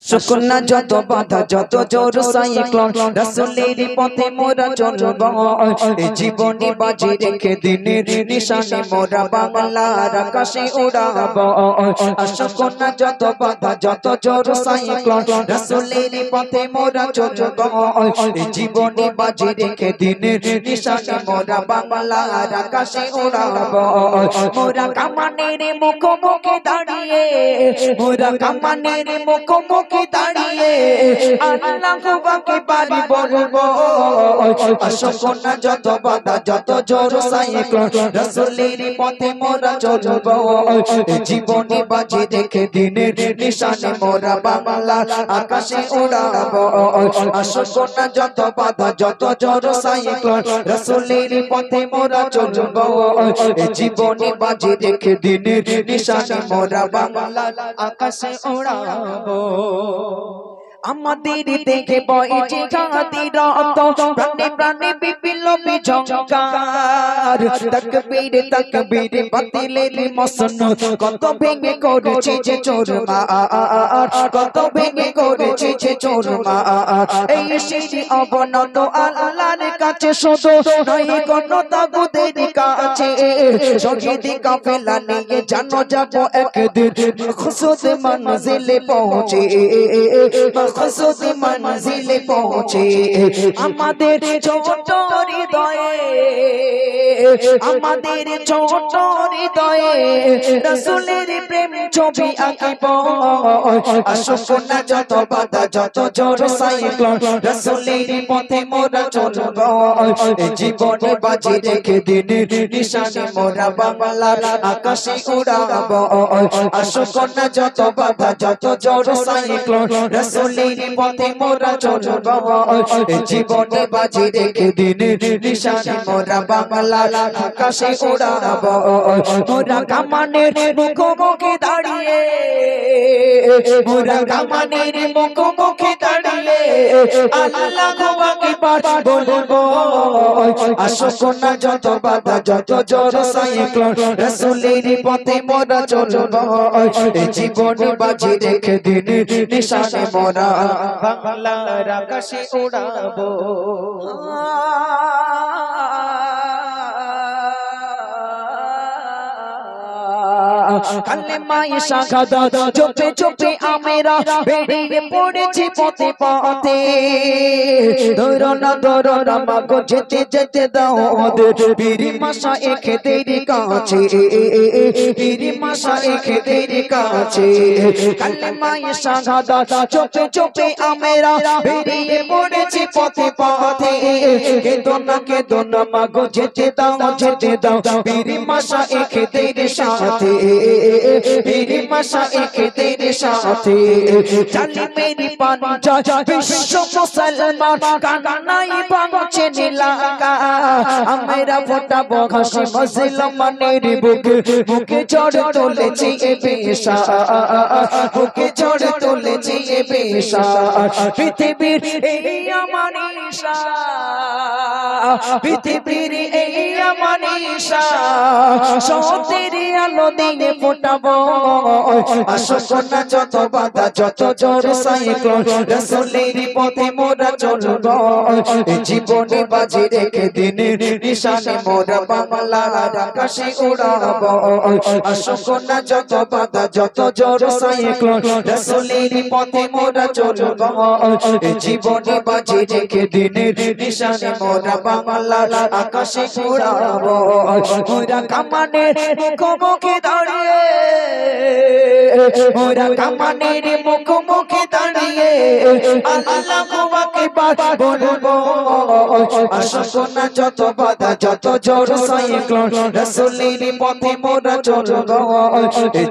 শুকনা যত বাধা যত জোর সাইক্লোন রাসূলের পথে মোরা চলব জীবনী বাজি রেখে দিনের নিশানে মোরা বাংলার আকাশে উড়াব শুকনা যত বাধা যত জোর সাইক্লোন রাসূলের পথে মোরা চলব জীবনী বাজি রেখে দিনের নিশানে মোরা বাংলার আকাশে উড়াব মোরা কামানের মুখোমুখি দাঁড়িয়ে মোরা কামানের মুখোমুখি দাঁড়িয়ে আল্লাহু আকবার বলবো শুকনা যত বাধা যত জোর সাইক্লোন রাসূলের পথে মোরা চলব জীবনী বাজি রেখে দিনের নিশানে মোরা বাংলার আকাশে উড়াব শুকনা যত বাধা যত জোর সাইক্লোন রাসূলের পথে মোরা চলব জীবনী বাজি রেখে দিনের নিশানে মোরা বাংলার আকাশে উড়াব আমাদের দেখে বইছে গাতি রত প্রাণে প্রাণে বিপ্লবী ঝংকার তাকবীর তাকবীর বাতিলের মসনদ কত ভেঙে করেছে যে চোরমার কত ভেঙে করেছে যে চোরমার এই সেই অবনত আল্লাহর কাছে শুধু নয় কোন তাগুদের কাছে শহীদ কাফেলা নিয়ে জানো যাব একদিন খুশুদ মঞ্জিলে পৌঁছে খুশুদ মঞ্জিলে পৌঁছে আমাদের ছোট হৃদয়ে আমাদের ছোট হৃদয়ে রাসূলের প্রেম ছবি আঁকিব শুকনা যত বাধা যত জোর সাইক্লোন রাসূলের পথে মোরা চলব জীবনে বাজি রেখে দিনের নিশানে মোরা বাংলার আকাশে উড়াব শুকনা যত বাধা যত জোর সাইক্লোন রাসূলের পথে মোরা চলব জীবনে বাজি রেখে দিনের নিশানে মোরা বাংলার আকাশে উড়াব মোরা কামানের মুখোমুখি দাঁড়িয়ে মোরা কামানের মুখোমুখি দাঁড়িয়ে আল্লাহু আকবার বলবো শুকনা যত বাধা যত জোর সাইক্লোন রাসূলের পথে মোরা চলব জীবনে বাজি রেখে দিনের নিশানে মোরা বাংলার আকাশে উড়াবো কালেমায়ে শাহাদাত চোপে চোপে আমরা বেরিয়ে পড়েছি পথে পথে ধরো না মাগো যেতে যেতে দাও ওদের বীরি মাশা এখেদের কাছে বীরি মাশা এখেদের কাছে কালেমায়ে শাহাদাত চোপে চোপে আমরা বেরিয়ে পড়েছি পথে পথে কেদো না মাগো যেতে দাও বীরি মাশা এখেদের সাথে मेरी मशाइख तेरे साथे चली मेरी पंचा विश्व मुसलमान कानाई पहुंचे नीलाका मेरा फोटा बघासी मुसलमानेर बुके बुके चढ़ तुलेছি এ বেশা বুকে চড় তুলেছি এ বেশা পৃথিবীর এই আমার ঈশা পৃথিবীর এই আমার ঈশা সত্যের আলো দিয়ে ফোটাবো শুকনা যত বাধা যত জোর সাইক্লোন রাসূলের পথে মোরা চলব জীবনে বাজি রেখে দিনের নিশানে মোরা বাংলার আকাশে উড়াব শুকনা যত বাধা যত জোর সাইক্লোন রাসূলের পথে মোরা চলব জীবনে বাজি রেখে দিনের নিশানে মোরা বাংলার আকাশে উড়াব মোরা কামানের মুখোমুখি দাঁড়িয়ে মোরা কামানের মুখোমুখি দাঁড়িয়ে আল্লাহু আকবার বলবো শুকনা যত বাধা যত জোর সাইক্লোন রাসূলের পথে মোরা চলব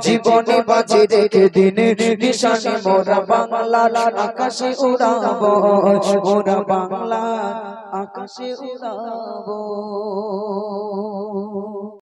জীবনে বাজি রেখে দিনের নিশানে মোরা বাংলার আকাশে উড়াব মোরা বাংলার আকাশে উড়াব